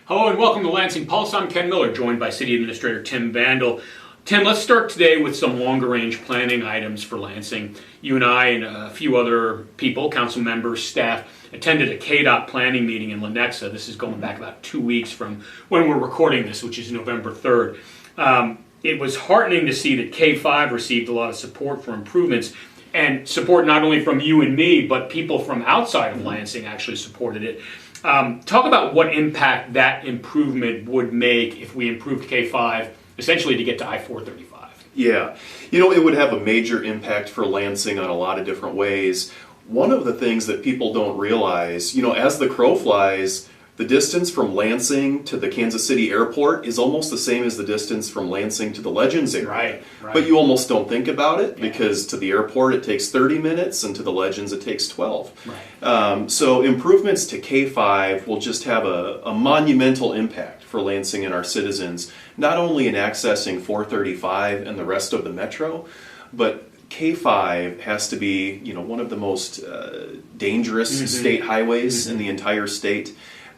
Hello and welcome to Lansing Pulse. I'm Ken Miller, joined by City Administrator Tim Vandall. Tim, let's start today with some longer-range planning items for Lansing. You and I and a few other people, council members, staff, attended a KDOT planning meeting in Lenexa. This is going back about 2 weeks from when we're recording this, which is November 3rd. It was heartening to see that K5 received a lot of support for improvements, and support not only from you and me, but people from outside of Lansing actually supported it. Talk about what impact that improvement would make if we improved K5 essentially to get to I-435. Yeah, it would have a major impact for Lansing on a lot of different ways. One of the things that people don't realize, as the crow flies, the distance from Lansing to the Kansas City airport is almost the same as the distance from Lansing to the Legends area. Right. But you almost don't think about it because to the airport it takes 30 minutes and to the Legends it takes 12. Right. So improvements to K5 will just have a monumental impact for Lansing and our citizens, not only in accessing 435 and the rest of the metro, but K5 has to be one of the most dangerous state highways in the entire state.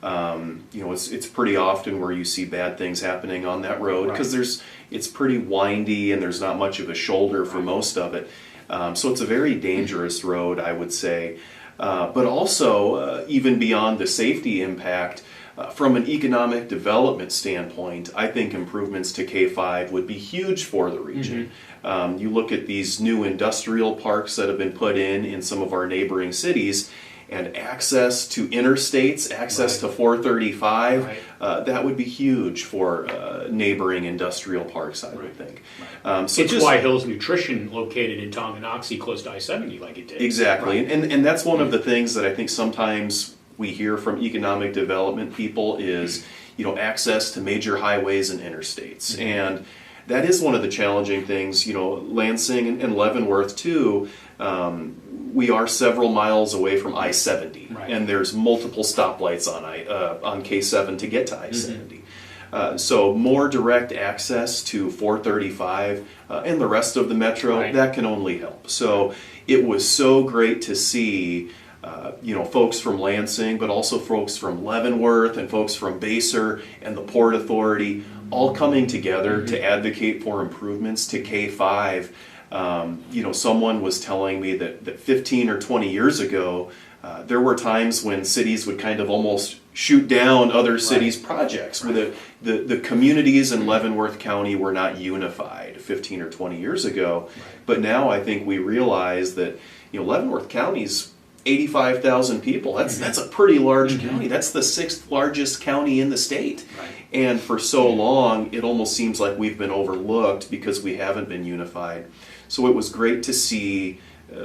It's pretty often where you see bad things happening on that road because it's pretty windy and there's not much of a shoulder for most of it. So it's a very dangerous road, I would say. But also, even beyond the safety impact, from an economic development standpoint, I think improvements to K5 would be huge for the region. You look at these new industrial parks that have been put in some of our neighboring cities, and access to interstates, access to 435, that would be huge for neighboring industrial parks, I would think. So it's why Hill's Nutrition located in Tonganoxie close to I-70 like it did. Exactly, and that's one of the things that I think sometimes we hear from economic development people is, access to major highways and interstates. And that is one of the challenging things, Lansing and Leavenworth too, we are several miles away from I-70, and there's multiple stoplights on K7 to get to I-70. So more direct access to 435 and the rest of the metro, that can only help. So it was so great to see folks from Lansing, but also folks from Leavenworth and folks from Basser and the Port Authority all coming together to advocate for improvements to K5. Someone was telling me that 15 or 20 years ago, there were times when cities would kind of almost shoot down other cities' projects. Where the communities in Leavenworth County were not unified 15 or 20 years ago. But now I think we realize that Leavenworth County's 85,000 people. That's a pretty large county. That's the 6th largest county in the state. And for so long, it almost seems like we've been overlooked because we haven't been unified. So it was great to see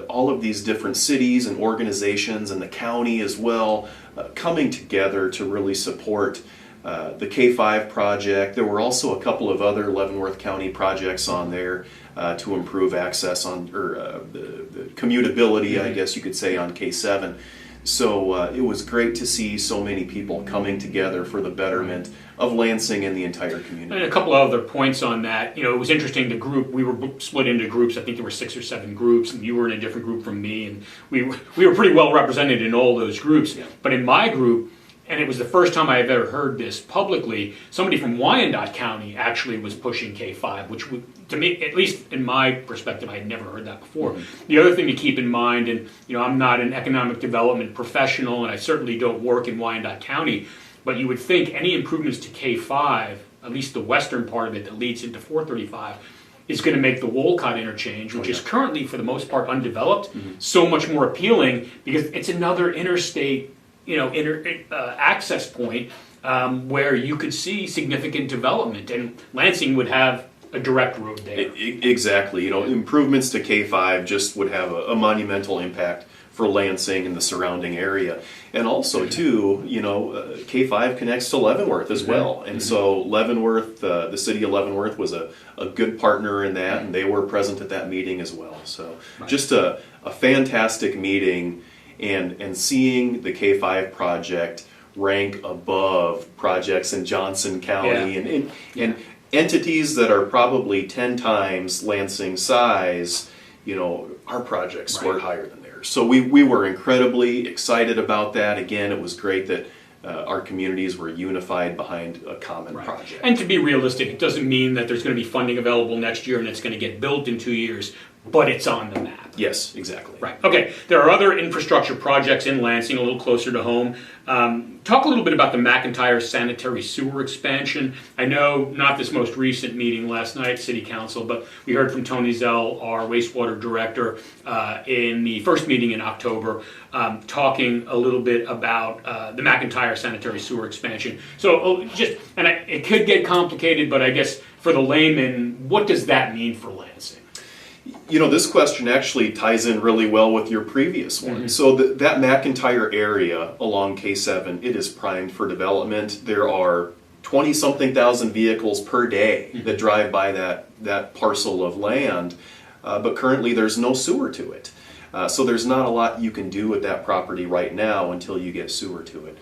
all of these different cities and organizations and the county as well coming together to really support the K5 project. There were also a couple of other Leavenworth County projects on there to improve access on, or the commutability, I guess you could say, on K7. So it was great to see so many people coming together for the betterment of Lansing and the entire community. And a couple of other points on that. It was interesting, we were split into groups. I think there were 6 or 7 groups, and you were in a different group from me, and we were pretty well represented in all those groups. But in my group, and it was the first time I have ever heard this publicly, somebody from Wyandotte County actually was pushing K5, which to me, at least in my perspective, I had never heard that before. The other thing to keep in mind, and I'm not an economic development professional, and I certainly don't work in Wyandotte County, but you would think any improvements to K5, at least the western part of it that leads into 435, is going to make the Wolcott interchange, which is currently, for the most part, undeveloped, so much more appealing because it's another interstate access point where you could see significant development, and Lansing would have a direct road there. Exactly. Improvements to K5 just would have a monumental impact for Lansing and the surrounding area. And also, too, K5 connects to Leavenworth as well. And so Leavenworth, the city of Leavenworth was a good partner in that, and they were present at that meeting as well. So just a fantastic meeting. And seeing the K5 project rank above projects in Johnson County and entities that are probably 10 times Lansing size, our projects scored higher than theirs. So we were incredibly excited about that. Again, it was great that our communities were unified behind a common project. And to be realistic, it doesn't mean that there's going to be funding available next year and it's going to get built in 2 years, but it's on the map. Yes, exactly. Right. Okay. There are other infrastructure projects in Lansing, a little closer to home. Talk a little bit about the McIntyre sanitary sewer expansion. I know not this most recent meeting last night, City Council, but we heard from Tony Zell, our wastewater director, in the first meeting in October, talking a little bit about the McIntyre sanitary sewer expansion. So it could get complicated, but I guess for the layman, what does that mean for Lansing? You know, this question actually ties in really well with your previous one. So that McIntyre area along K7, it is primed for development. There are 20-something thousand vehicles per day that drive by that parcel of land, but currently there's no sewer to it. So there's not a lot you can do with that property right now until you get sewer to it.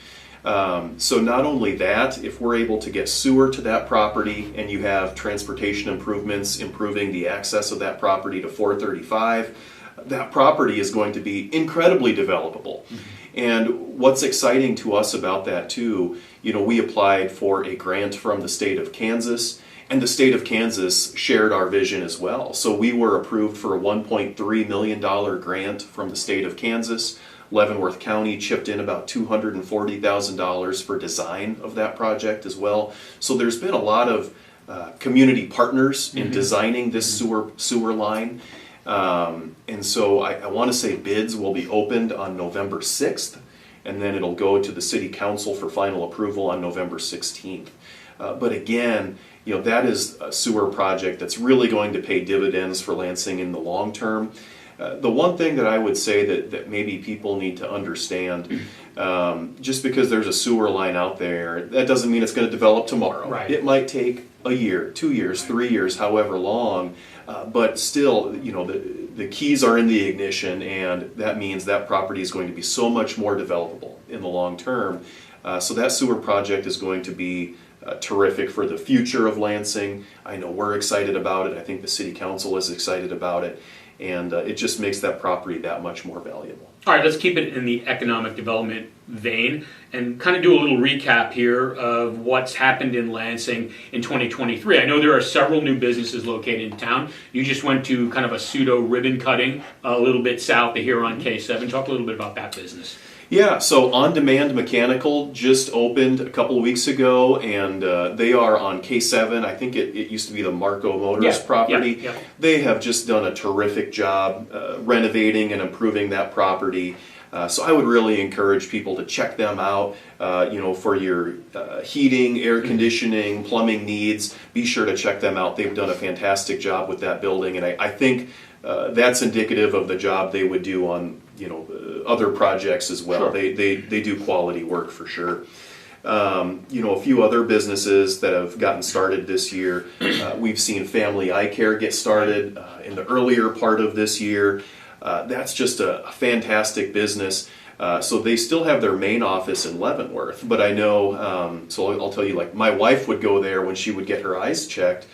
So not only that, if we're able to get sewer to that property and you have transportation improvements improving the access of that property to 435, that property is going to be incredibly developable. And what's exciting to us about that too, you know, we applied for a grant from the state of Kansas, and the state of Kansas shared our vision as well. So we were approved for a $1.3 million grant from the state of Kansas. Leavenworth County chipped in about $240,000 for design of that project as well. So there's been a lot of community partners in designing this sewer line. And so I want to say bids will be opened on November 6th, and then it'll go to the City Council for final approval on November 16th. But again, you know, that is a sewer project that's really going to pay dividends for Lansing in the long term. The one thing that I would say that maybe people need to understand, just because there's a sewer line out there, that doesn't mean it's going to develop tomorrow. Right. It might take a year, 2 years, 3 years, however long, but still, you know, the keys are in the ignition, and that means that property is going to be so much more developable in the long term. So that sewer project is going to be terrific for the future of Lansing. I know we're excited about it. I think the City Council is excited about it. And it just makes that property that much more valuable. All right, let's keep it in the economic development vein and kind of do a little recap here of what's happened in Lansing in 2023. I know there are several new businesses located in town. You just went to kind of a pseudo ribbon cutting a little bit south of here on K7. Talk a little bit about that business. Yeah, so On Demand Mechanical just opened a couple of weeks ago, and they are on K7. I think it used to be the Marco Motors property. Yeah. They have just done a terrific job renovating and improving that property. So I would really encourage people to check them out, you know, for your heating, air conditioning, plumbing needs. Be sure to check them out. They've done a fantastic job with that building, and I think that's indicative of the job they would do on, you know, other projects as well. Sure. They do quality work for sure. You know, a few other businesses that have gotten started this year. We've seen Family Eye Care get started in the earlier part of this year. That's just a fantastic business. So they still have their main office in Leavenworth, but I know, so I'll tell you, like, my wife would go there when she would get her eyes checked,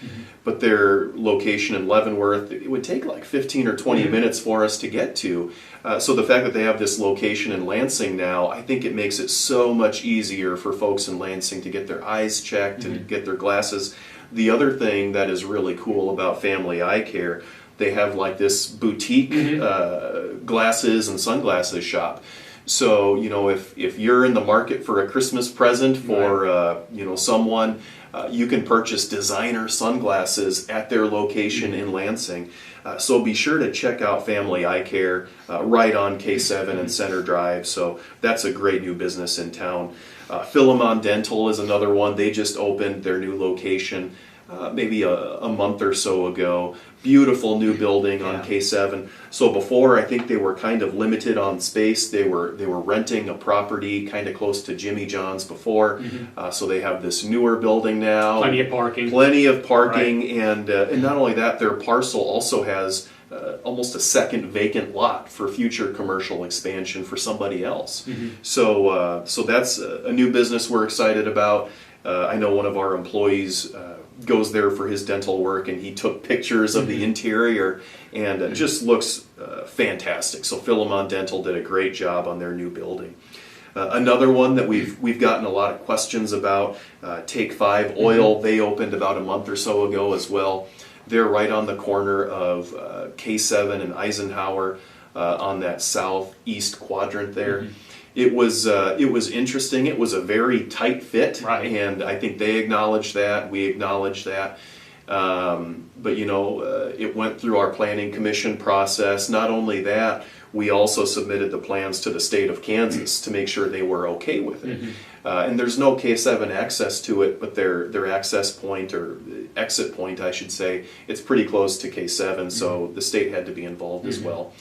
but their location in Leavenworth, it would take like 15 or 20 minutes for us to get to. So the fact that they have this location in Lansing now, I think it makes it so much easier for folks in Lansing to get their eyes checked and get their glasses. The other thing that is really cool about Family Eye Care, they have like this boutique glasses and sunglasses shop. So, you know, if you're in the market for a Christmas present for, you know, someone, you can purchase designer sunglasses at their location in Lansing. So be sure to check out Family Eye Care right on K7 and Center Drive. So that's a great new business in town. Philemon Dental is another one. They just opened their new location maybe a month or so ago. Beautiful new building on K7. So before, I think they were kind of limited on space. They were renting a property kind of close to Jimmy John's before. So they have this newer building now. Plenty of parking. Plenty of parking, right. And not only that, their parcel also has almost a second vacant lot for future commercial expansion for somebody else. So that's a new business we're excited about. I know one of our employees goes there for his dental work, and he took pictures of the interior, and it just looks fantastic. So Philemon Dental did a great job on their new building. Another one that we've gotten a lot of questions about, Take 5 Oil. They opened about a month or so ago as well. They're right on the corner of K7 and Eisenhower on that southeast quadrant there. It was interesting. It was a very tight fit, Right. and I think they acknowledged that. We acknowledged that. But it went through our planning commission process. Not only that, we also submitted the plans to the state of Kansas to make sure they were okay with it. And there's no K7 access to it, but their access point, or exit point, I should say, it's pretty close to K7, so the state had to be involved as well.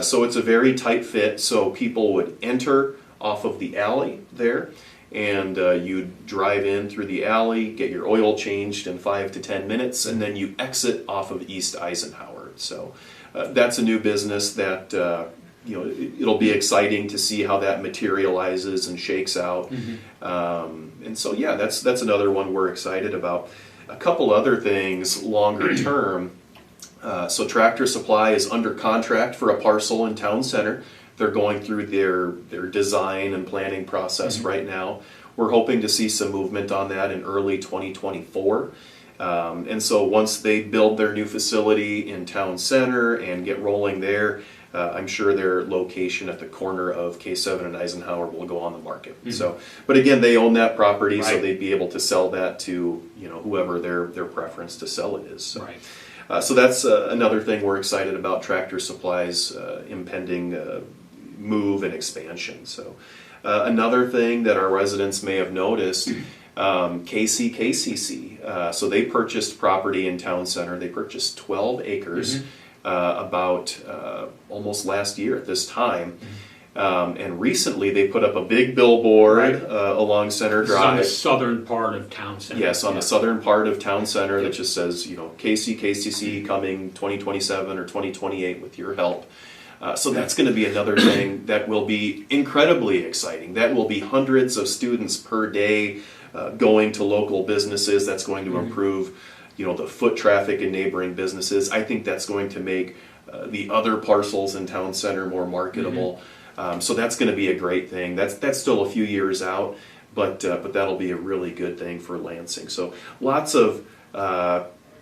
So it's a very tight fit, so people would enter off of the alley there, and you'd drive in through the alley, get your oil changed in 5 to 10 minutes, and then you exit off of East Eisenhower. So that's a new business that it'll be exciting to see how that materializes and shakes out. And so yeah, that's another one we're excited about. A couple other things longer term. So Tractor Supply is under contract for a parcel in Town Center. They're going through their design and planning process right now. We're hoping to see some movement on that in early 2024. And so once they build their new facility in Town Center and get rolling there, I'm sure their location at the corner of K7 and Eisenhower will go on the market. So, but again, they own that property, so they'd be able to sell that to whoever their preference to sell it is. So. So that's another thing we're excited about, Tractor Supply's impending move and expansion. So another thing that our residents may have noticed, KCC. So they purchased property in Town Center. They purchased 12 acres about almost last year at this time. And recently they put up a big billboard along Center Drive. On the southern part of Town Center. Yes, on the southern part of Town Center that just says, KCC coming 2027 or 2028 with your help. So that's going to be another thing that will be incredibly exciting. That will be hundreds of students per day going to local businesses. That's going to improve, the foot traffic in neighboring businesses. I think that's going to make the other parcels in Town Center more marketable. So that's going to be a great thing. That's still a few years out, but that'll be a really good thing for Lansing. So lots of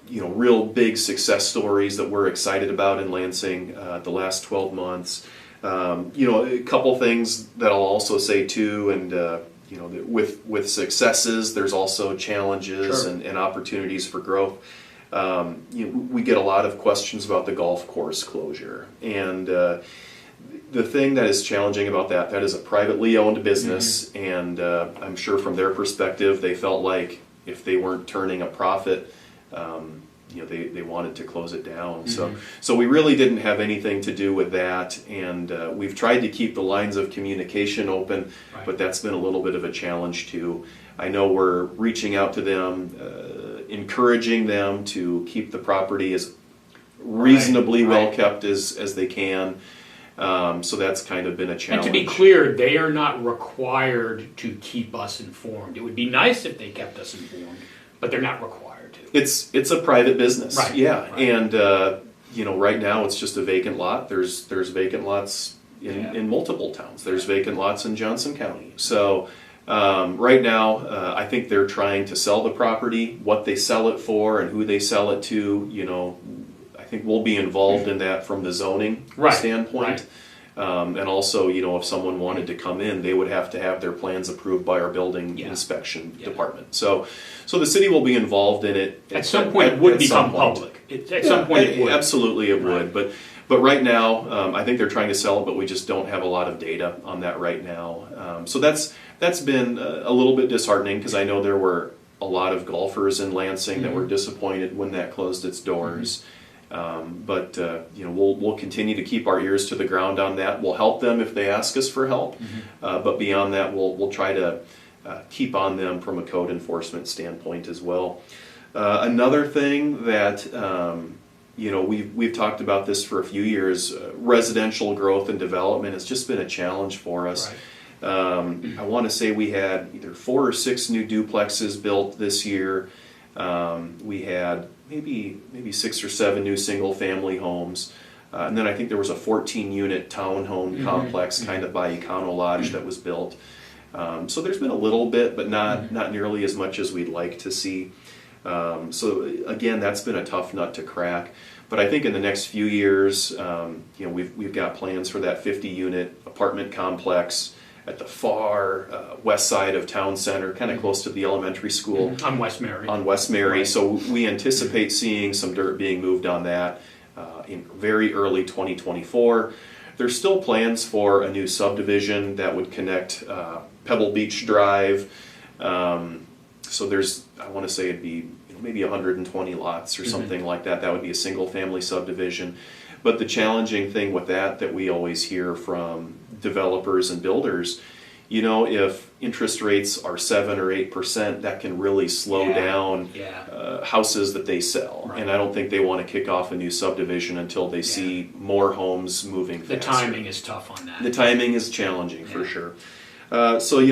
real big success stories that we're excited about in Lansing the last 12 months. A couple things that I'll also say too, and with successes, there's also challenges and opportunities for growth. We get a lot of questions about the golf course closure, and the thing that is challenging about that is a privately owned business, and I'm sure from their perspective, they felt like if they weren't turning a profit, they wanted to close it down. So we really didn't have anything to do with that, and we've tried to keep the lines of communication open, but that's been a little bit of a challenge too. I know we're reaching out to them, encouraging them to keep the property as reasonably well kept as they can. So that's kind of been a challenge. And to be clear, they are not required to keep us informed. It would be nice if they kept us informed, but they're not required to. It's a private business, Right. And right now it's just a vacant lot. There's vacant lots in multiple towns. There's vacant lots in Johnson County. So right now, I think they're trying to sell the property. What they sell it for and who they sell it to, I think we'll be involved in that from the zoning standpoint. And also, if someone wanted to come in, they would have to have their plans approved by our building inspection department. So the city will be involved in it. At some point, it would become public. At some point, it would. Absolutely, it would. But right now, I think they're trying to sell it, but we just don't have a lot of data on that right now. So that's been a little bit disheartening, because I know there were a lot of golfers in Lansing that were disappointed when that closed its doors. But we'll continue to keep our ears to the ground on that. We'll help them if they ask us for help, but beyond that, we'll try to keep on them from a code enforcement standpoint as well. Another thing that we've talked about this for a few years. Residential growth and development has just been a challenge for us. I want to say we had either 4 or 6 new duplexes built this year. We had maybe 6 or 7 new single-family homes. And then I think there was a 14-unit townhome complex kind of by Econo Lodge that was built. So there's been a little bit, but not nearly as much as we'd like to see. So again, that's been a tough nut to crack. But I think in the next few years, we've got plans for that 50-unit apartment complex at the far west side of town center, kind of close to the elementary school. On West Mary. On West Mary. Right. So we anticipate seeing some dirt being moved on that in very early 2024. There's still plans for a new subdivision that would connect Pebble Beach Drive. So there's, I want to say it'd be maybe 120 lots or something like that. That would be a single family subdivision. But the challenging thing with that we always hear from developers and builders, if interest rates are 7 or 8%, that can really slow down houses that they sell. Right. And I don't think they want to kick off a new subdivision until they see more homes moving faster. The timing is tough on that. The timing is challenging for sure. So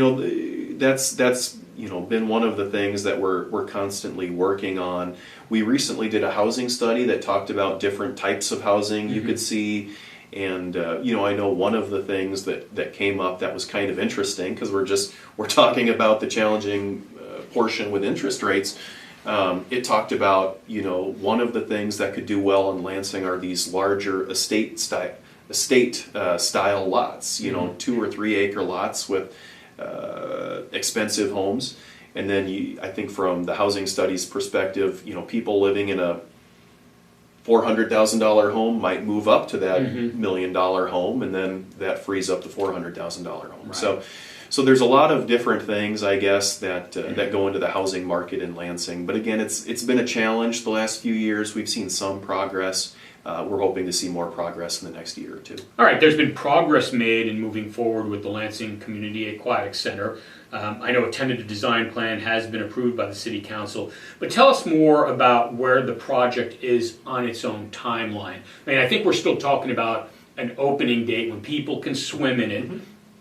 that's been one of the things that we're constantly working on. We recently did a housing study that talked about different types of housing you could see. And I know one of the things that came up that was kind of interesting, because we're talking about the challenging portion with interest rates. It talked about one of the things that could do well in Lansing are these larger estate style lots. 2 or 3 acre lots with expensive homes. And then I think from the housing studies perspective, people living in a $400,000 home might move up to that $1 million home, and then that frees up the $400,000 home. Right. So there's a lot of different things, I guess, that go into the housing market in Lansing. But again, it's been a challenge the last few years. We've seen some progress. We're hoping to see more progress in the next year or two. All right, there's been progress made in moving forward with the Lansing Community Aquatic Center. I know a tentative design plan has been approved by the City Council, but tell us more about where the project is on its own timeline. I think we're still talking about an opening date when people can swim in it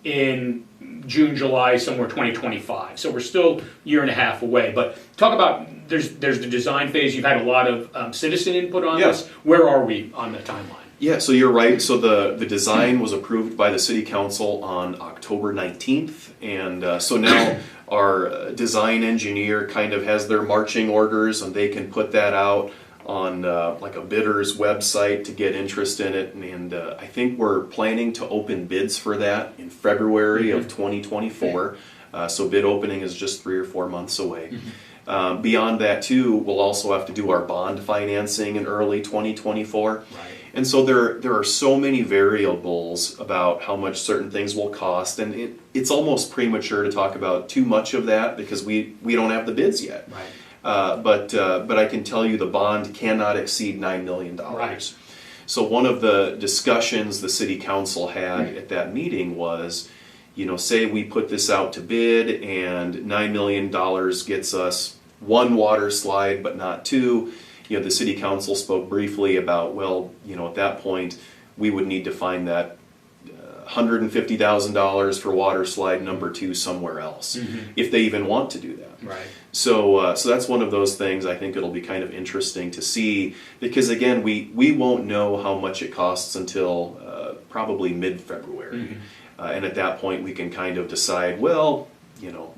in June, July, somewhere 2025. So we're still a year and a half away. But talk about, there's the design phase. You've had a lot of citizen input on this. Where are we on the timeline? Yeah, so you're right. So the design was approved by the City Council on October 19th. And so now our design engineer kind of has their marching orders, and they can put that out on like a bidder's website to get interest in it. And I think we're planning to open bids for that in February of 2024. So bid opening is just 3 or 4 months away. Beyond that too, we'll also have to do our bond financing in early 2024. Right. And so there are so many variables about how much certain things will cost, and it's almost premature to talk about too much of that because we don't have the bids yet. Right. But I can tell you the bond cannot exceed $9 million. Right. So one of the discussions the City Council had at that meeting was, say we put this out to bid and $9 million gets us 1 water slide but not 2. The City Council spoke briefly about, at that point we would need to find that $150,000 for water slide number 2 somewhere else, if they even want to do that. Right. So that's one of those things I think it'll be kind of interesting to see, because again, we won't know how much it costs until probably mid-February. And at that point we can kind of decide,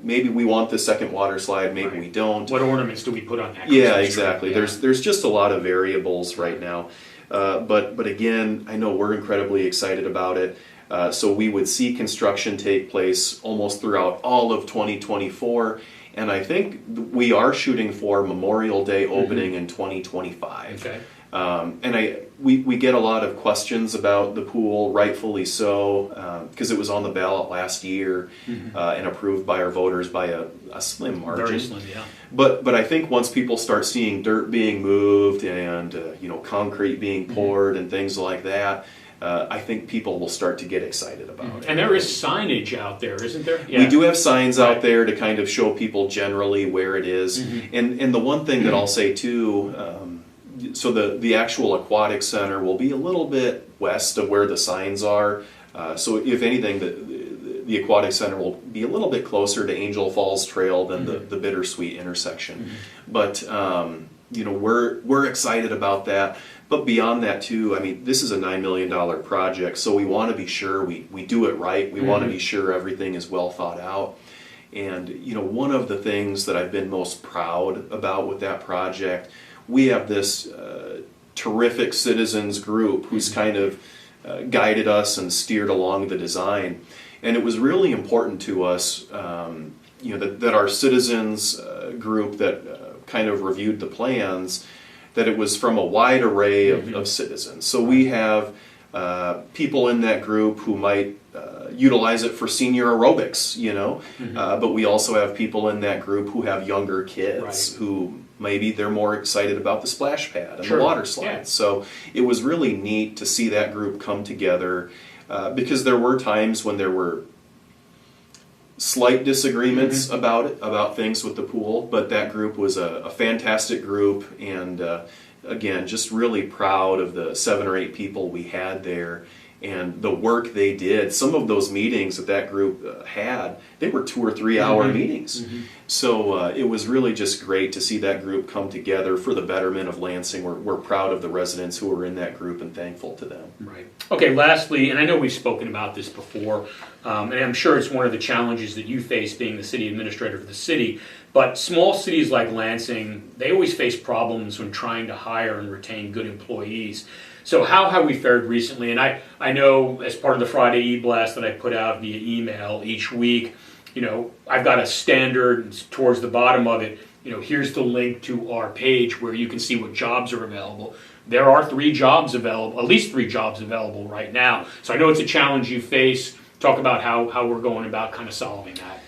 maybe we want the second water slide, maybe we don't. What ornaments do we put on that? Yeah, exactly. Yeah. There's just a lot of variables right now. But again, I know we're incredibly excited about it. So we would see construction take place almost throughout all of 2024. And I think we are shooting for Memorial Day opening in 2025. Okay. And we get a lot of questions about the pool, rightfully so, because it was on the ballot last year and approved by our voters by a slim margin. Very slim, yeah. But I think once people start seeing dirt being moved and concrete being poured and things like that, I think people will start to get excited about it. And there is signage out there, isn't there? Yeah. We do have signs out there to kind of show people generally where it is. And the one thing that I'll say too, so the actual aquatic center will be a little bit west of where the signs are. So if anything, the aquatic center will be a little bit closer to Angel Falls Trail than the Bittersweet intersection. But we're excited about that. But beyond that too, I mean, this is a $9 million project, so we want to be sure we do it right. We want to be sure everything is well thought out. And one of the things that I've been most proud about with that project, we have this terrific citizens group who's kind of guided us and steered along the design. And it was really important to us, that our citizens group that kind of reviewed the plans, that it was from a wide array of citizens. So we have people in that group who might utilize it for senior aerobics, but we also have people in that group who have younger kids who maybe they're more excited about the splash pad and the water slides. Yeah. So it was really neat to see that group come together because there were times when there were slight disagreements about things with the pool, but that group was a fantastic group, and again, just really proud of the 7 or 8 people we had there and the work they did. Some of those meetings that group had, they were 2 or 3 hour meetings. So it was really just great to see that group come together for the betterment of Lansing. We're proud of the residents who were in that group and thankful to them. Right. Okay, lastly, and I know we've spoken about this before, and I'm sure it's one of the challenges that you face being the city administrator for the city, but small cities like Lansing, they always face problems when trying to hire and retain good employees. So how have we fared recently? And I know as part of the Friday e-blast that I put out via email each week, I've got a standard towards the bottom of it. Here's the link to our page where you can see what jobs are available. There are 3 jobs available, at least 3 jobs available right now. So I know it's a challenge you face. Talk about how we're going about kind of solving that.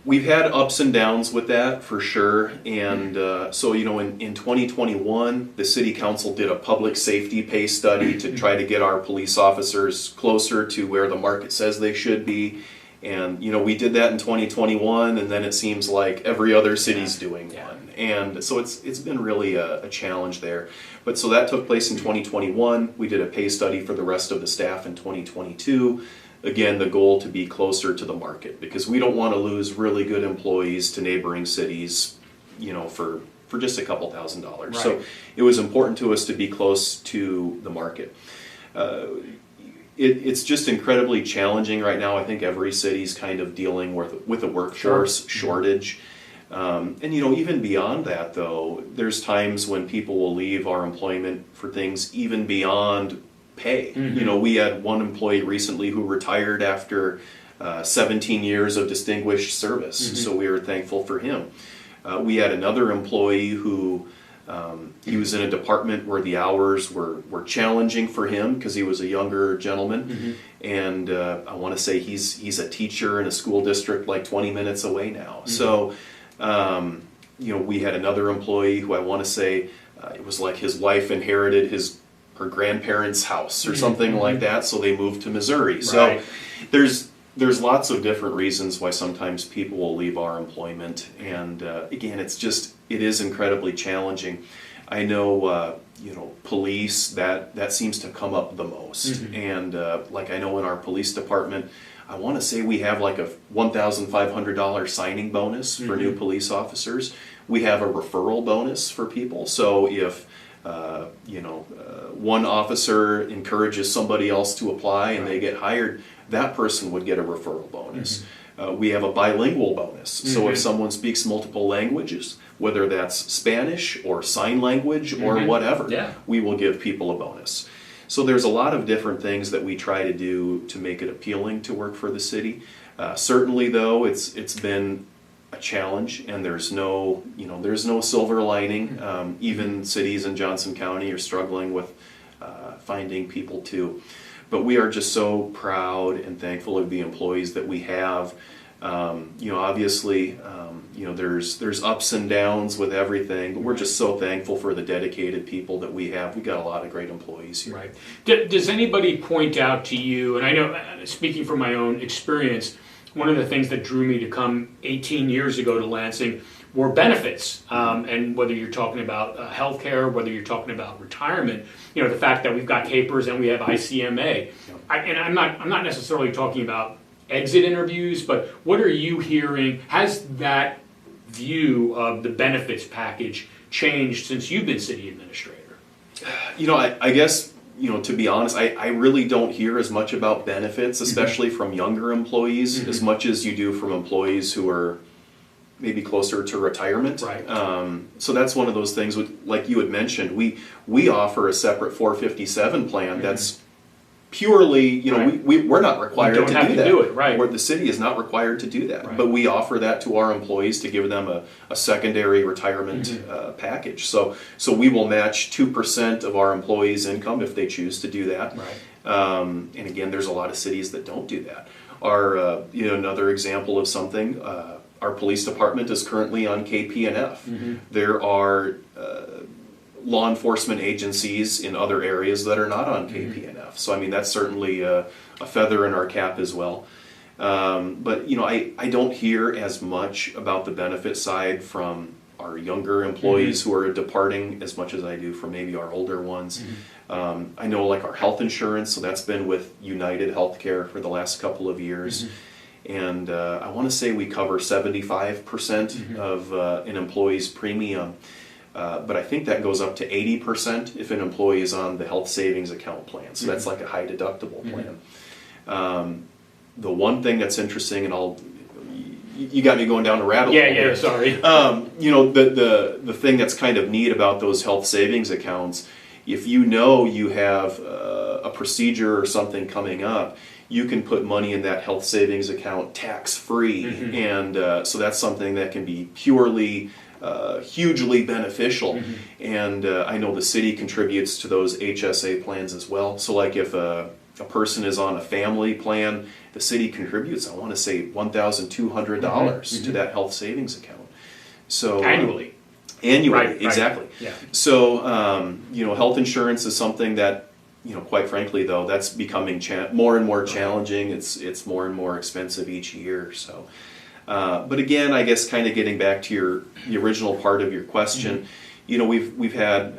We've had ups and downs with that for sure, and so in 2021 the city council did a public safety pay study to try to get our police officers closer to where the market says they should be, and we did that in 2021, and then it seems like every other city's doing one, and so it's been really a challenge there. But so that took place in 2021. We did a pay study for the rest of the staff in 2022. Again, the goal to be closer to the market, because we don't want to lose really good employees to neighboring cities, for just a couple $1,000s. Right. So it was important to us to be close to the market. It's just incredibly challenging right now. I think every city's kind of dealing with a workforce shortage. And even beyond that, though, there's times when people will leave our employment for things even beyond pay. We had one employee recently who retired after 17 years of distinguished service, so we were thankful for him. We had another employee who he was in a department where the hours were challenging for him because he was a younger gentleman, and I want to say he's a teacher in a school district like 20 minutes away now. So we had another employee who I want to say it was like his wife inherited her grandparents' house or something like that, so they moved to Missouri. So there's lots of different reasons why sometimes people will leave our employment, and again, it is incredibly challenging. I know police, that seems to come up the most, and like I know in our police department, I want to say we have like a $1,500 signing bonus for new police officers. We have a referral bonus for people, so if one officer encourages somebody else to apply and they get hired, that person would get a referral bonus. We have a bilingual bonus, so if someone speaks multiple languages, whether that's Spanish or sign language or whatever, we will give people a bonus. So there's a lot of different things that we try to do to make it appealing to work for the city. Certainly, though, it's been a challenge, and there's no silver lining. Even cities in Johnson County are struggling with finding people too. But we are just so proud and thankful of the employees that we have. Obviously, there's ups and downs with everything, but we're just so thankful for the dedicated people that we have. We got a lot of great employees here. Right. Does anybody point out to you, and I know, speaking from my own experience, one of the things that drew me to come 18 years ago to Lansing were benefits, and whether you're talking about healthcare, whether you're talking about retirement, the fact that we've got capers and we have ICMA. And I'm not necessarily talking about exit interviews, but what are you hearing? Has that view of the benefits package changed since you've been city administrator? I guess, to be honest, I really don't hear as much about benefits, especially from younger employees, as much as you do from employees who are maybe closer to retirement. Right. So that's one of those things, like you had mentioned, we offer a separate 457 plan that's purely, Right. we're not required don't to have do to that. do it, right. Or the city is not required to do that. Right. But we offer that to our employees to give them a secondary retirement package. So we will match 2% of our employees' income if they choose to do that. Right. And again, there's a lot of cities that don't do that. Our, another example of something, our police department is currently on KP&F. There are law enforcement agencies in other areas that are not on KP&F. So I mean, that's certainly a feather in our cap as well. But I don't hear as much about the benefit side from our younger employees who are departing as much as I do from maybe our older ones. I know like our health insurance, so that's been with United Healthcare for the last couple of years. And I want to say we cover 75% of an employee's premium. But I think that goes up to 80% if an employee is on the health savings account plan. So that's like a high deductible plan. The one thing that's interesting, and you got me going down a rabbit hole. Yeah, sorry. The thing that's kind of neat about those health savings accounts, if you have a procedure or something coming up, you can put money in that health savings account tax-free. And so that's something that can be purely hugely beneficial. And I know the city contributes to those HSA plans as well. So like if a person is on a family plan, the city contributes, I want to say $1,200 to that health savings account. So Annually. Annually, exactly. Yeah. So health insurance is something that, quite frankly though, that's becoming more and more challenging. It's more and more expensive each year. So but again, I guess kind of getting back to the original part of your question, we've had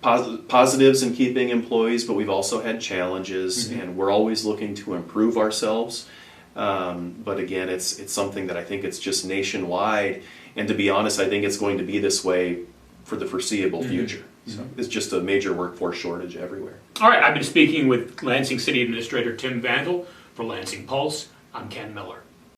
positives in keeping employees, but we've also had challenges, and we're always looking to improve ourselves. But again, it's something that I think it's just nationwide, and to be honest, I think it's going to be this way for the foreseeable future. So it's just a major workforce shortage everywhere. All right, I've been speaking with Lansing City Administrator Tim Vandall for Lansing Pulse. I'm Ken Miller.